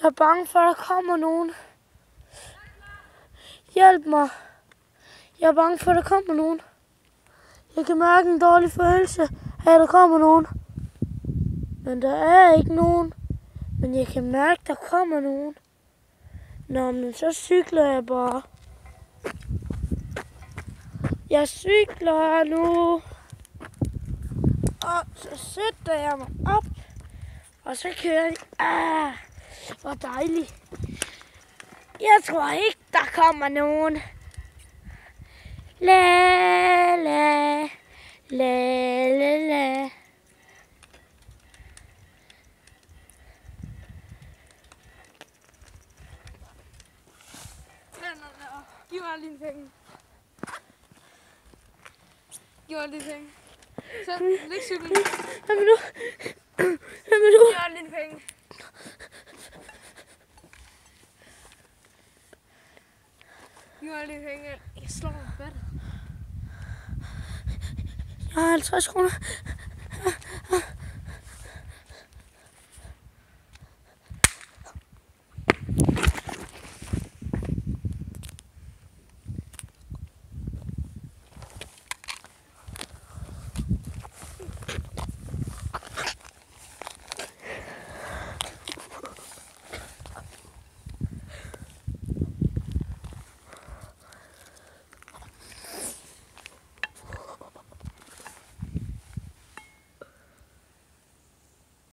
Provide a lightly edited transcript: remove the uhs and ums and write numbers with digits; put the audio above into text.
Jeg er bange for, at der kommer nogen. Hjælp mig. Jeg er bange for, at der kommer nogen. Jeg kan mærke en dårlig følelse af, at der kommer nogen. Men der er ikke nogen. Men jeg kan mærke, at der kommer nogen. Nå, men så cykler jeg bare. Jeg cykler nu. Og så sætter jeg mig op. Og så kører jeg. Hvor dejligt. Jeg tror ikke, der kommer nogen. La la la la la. Giv mig lige en penge. Giv mig lige en penge. Så, læg cyklen. Hvad med nu? Hvad med nu? Giv mig lige en penge. Giv mig lige en penge. Jeg slår mig på det. Jeg har 50 kroner.